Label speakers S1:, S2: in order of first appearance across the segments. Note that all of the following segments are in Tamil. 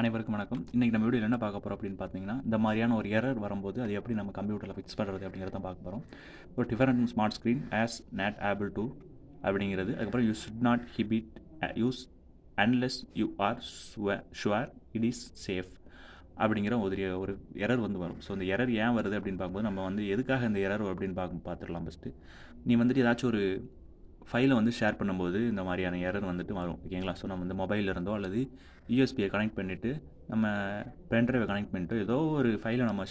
S1: அனைவருக்கும் வணக்கம். இன்றைக்கி நம்ம வீடியோவில் என்ன பார்க்க போகிறோம் அப்படின்னு பார்த்தீங்கன்னா, இந்த மாதிரியான ஒரு எரர் வரும்போது அது எப்படி நம்ம கம்ப்யூட்டரில் ஃபிக்ஸ் பண்ணுறது அப்படிங்கிறத தான் பார்க்க போகிறோம். ஒரு different smart screen as not able to அப்படிங்கிறது. அதுக்கப்புறம் you should not inhibit use unless you are sure it is safe அப்படிங்கிற ஒரு எரர் வந்து வரும். ஸோ இந்த எரர் ஏன் வருது அப்படின்னு பார்க்கும்போது நம்ம வந்து எதுக்காக இந்த எரர் அப்படின்னு பார்த்துடலாம் ஃபஸ்ட்டு. நீ வந்துட்டு ஏதாச்சும் ஒரு ஃபைலை வந்து ஷேர் பண்ணும்போது இந்த மாதிரியான எரர் வந்துட்டு வரும். ஓகேங்களா? ஸோ நம்ம இந்த மொபைலில் இருந்தோ அல்லது யூஎஸ்பியை கனெக்ட் பண்ணிவிட்டு நம்ம பென்ட்ரைவை கனெக்ட் பண்ணிட்டு ஏதோ ஒரு ஃபைலை நம்ம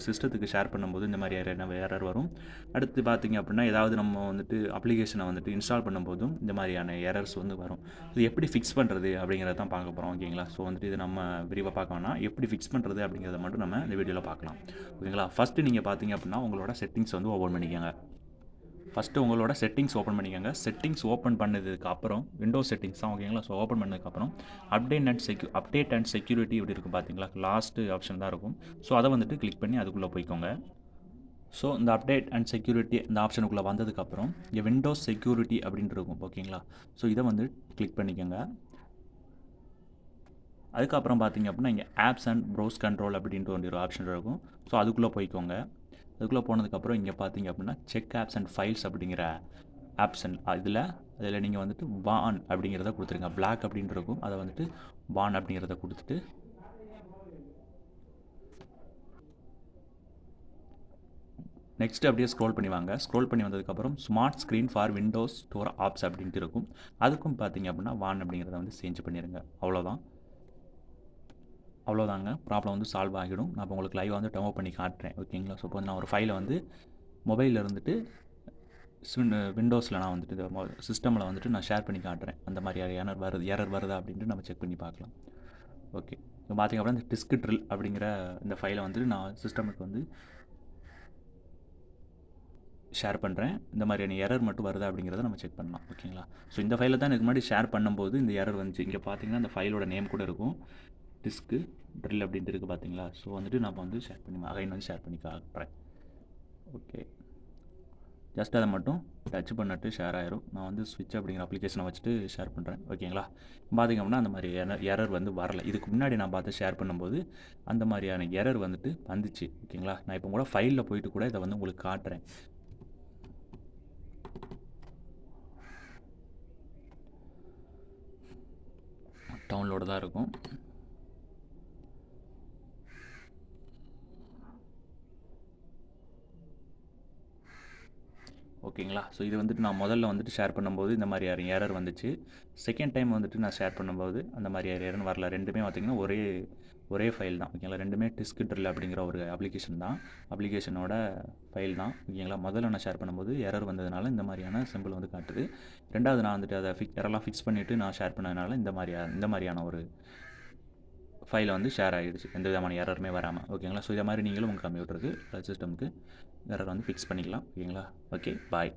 S1: சிஸ்டத்துக்கு ஷேர் பண்ணும்போது இந்த மாதிரி எரர் வரும். அடுத்து பார்த்திங்க அப்படின்னா ஏதாவது நம்ம வந்துட்டு அப்ளிகேஷனை வந்துட்டு இன்ஸ்டால் பண்ணும்போதும் இந்த மாதிரியான எரர்ஸ் வந்து வரும். இது எப்படி ஃபிக்ஸ் பண்ணுறது அப்படிங்கிறத தான் பார்க்க போகிறோம். ஓகேங்களா? ஸோ வந்துட்டு இது நம்ம விரிவாக பார்க்க வேணாம். எப்படி ஃபிக்ஸ் பண்ணுறது அப்படிங்கிறத மட்டும் நம்ம இந்த வீடியோவில் பார்க்கலாம். ஓகேங்களா? ஃபஸ்ட்டு நீங்கள் பார்த்தீங்க அப்படின்னா உங்களோட செட்டிங்ஸ் வந்து ஓப்பன் பண்ணிக்கோங்க. ஃபஸ்ட்டு உங்களோட செட்டிங்ஸ் ஓப்பன் பண்ணிக்கோங்க. செட்டிங்ஸ் ஓப்பன் பண்ணதுக்கப்புறம் விண்டோஸ் செட்டிங்ஸ் தான். ஓகேங்களா? ஸோ ஓப்பன் பண்ணதுக்கப்புறம் அப்டேட் அண்ட் செக்யூரிட்டி இப்படி இருக்குது பார்த்தீங்களா? லாஸ்ட்டு ஆப்ஷன் தான் இருக்கும். ஸோ அதை வந்துட்டு கிளிக் பண்ணி அதுக்குள்ளே போய்க்கோங்க. ஸோ இந்த அப்டேட் அண்ட் செக்யூரிட்டி இந்த ஆப்ஷனுக்குள்ளே வந்ததுக்கப்புறம் இங்கே விண்டோஸ் செக்யூரிட்டி அப்படின்ட்டு இருக்கும். ஓகேங்களா? ஸோ இதை வந்து கிளிக் பண்ணிக்கோங்க. அதுக்கப்புறம் பார்த்தீங்க அப்படின்னா இங்கே ஆப்ஸ் அண்ட் ப்ரௌஸ் கண்ட்ரோல் அப்படின்ட்டு ஒரு ஆப்ஷன் இருக்கும். ஸோ அதுக்குள்ளே போய்க்கோங்க. அதுக்குள்ளே போனதுக்கப்புறம் இங்கே பார்த்தீங்க அப்படின்னா செக் ஆப்ஸ் அண்ட் ஃபைல்ஸ் அப்படிங்கிற ஆப்ஷன் அதில் நீங்கள் வந்துட்டு வான் அப்படிங்கிறத கொடுத்துருங்க. பிளாக் அப்படின்ட்டு இருக்கும். அதை வந்துட்டு வான் அப்படிங்கிறத கொடுத்துட்டு நெக்ஸ்ட் அப்படியே ஸ்க்ரோல் பண்ணி வாங்க. ஸ்க்ரோல் பண்ணி வந்ததுக்கப்புறம் smart screen for Windows store apps அப்படின்ட்டு இருக்கும். அதுக்கும் பார்த்தீங்க அப்படின்னா வான் அப்படிங்கிறத வந்து சேஞ்ச் பண்ணிடுங்க. அவ்வளோதாங்க. ப்ராப்ளம் வந்து சால்வ் ஆகிடும். நான் இப்போ உங்களுக்கு லைவாக வந்து டெமோ பண்ணி காட்டுறேன். ஓகேங்களா? ஸோ இப்போ நான் ஒரு ஃபைலை வந்து மொபைலில் இருந்துட்டு விண்டோஸில் நான் வந்துட்டு சிஸ்டமில் வந்துட்டு நான் ஷேர் பண்ணி காட்டுறேன். அந்த மாதிரி எரர் வருதா அப்படின்ட்டு நம்ம செக் பண்ணி பார்க்கலாம். ஓகே, இப்போ பார்த்திங்க அப்படின்னா இந்த டிஸ்க் ட்ரில் அப்படிங்கிற இந்த ஃபைலை வந்துட்டு நான் சிஸ்டமுக்கு வந்து ஷேர் பண்ணுறேன். இந்த மாதிரியான எரர் மட்டும் வருதா அப்படிங்கிறத நம்ம செக் பண்ணலாம். ஓகேங்களா? ஸோ இந்த ஃபைலை தான் இதுக்கு முன்னாடி ஷேர் பண்ணும்போது இந்த எரர் வந்துச்சு. இங்கே பார்த்தீங்கன்னா இந்த ஃபைலோட நேம் கூட இருக்கும். டிஸ்க்கு ட்ரில் அப்படின்ட்டு இருக்குது பார்த்தீங்களா? ஸோ வந்துட்டு நம்ம வந்து ஷேர் பண்ணி அகைன் வந்து ஷேர் பண்ணி காட்டுறேன். ஓகே, ஜஸ்ட் அதை மட்டும் டச் பண்ணிட்டு ஷேர் ஆயிரும். நான் வந்து ஸ்விட்ச் அப்படிங்கிற அப்ளிகேஷனை வச்சுட்டு ஷேர் பண்ணுறேன். ஓகேங்களா? பார்த்திங்க அப்படின்னா அந்த மாதிரி எரர் வந்து வரல. இதுக்கு முன்னாடி நான் பார்த்து ஷேர் பண்ணும்போது அந்த மாதிரியான எரர் வந்துட்டு வந்துச்சு. ஓகேங்களா? நான் இப்போ கூட ஃபைலில் போயிட்டு கூட இதை வந்து உங்களுக்கு காட்டுறேன். டவுன்லோடு தான் இருக்கும். ஓகேங்களா? ஸோ இது வந்துட்டு நான் முதல்ல வந்துட்டு ஷேர் பண்ணும்போது இந்த மாதிரி எரர் வந்துச்சு. செகண்ட் டைம் வந்துட்டு நான் ஷேர் பண்ணும்போது அந்த மாதிரி எரர் வரல. ரெண்டுமே பார்த்திங்கன்னா ஒரே ஃபைல் தான். ஓகேங்களா? ரெண்டுமே டிஸ்க் ட்ரில் அப்படிங்கிற ஒரு அப்ளிகேஷன் தான். அப்ளிகேஷனோட ஃபைல் தான். ஓகேங்களா? முதல்ல நான் ஷேர் பண்ணும்போது எரர் வந்ததுனால இந்த மாதிரியான சிம்பிள் வந்து காட்டுது. ரெண்டாவது நான் வந்துட்டு அதை எரர்லாம் ஃபிக்ஸ் பண்ணிவிட்டு நான் ஷேர் பண்ணதுனால இந்த மாதிரியான ஒரு ஃபைலை வந்து ஷேர் ஆகிடுச்சு. எந்த விதமான எரருமே வராமல். ஓகேங்களா? ஸோ இதை மாதிரி நீங்களும் உங்கள் கம்ப்யூட்டருக்கு சிஸ்டமுக்கு எரர் வந்து ஃபிக்ஸ் பண்ணிக்கலாம். ஓகேங்களா? ஓகே, பாய்.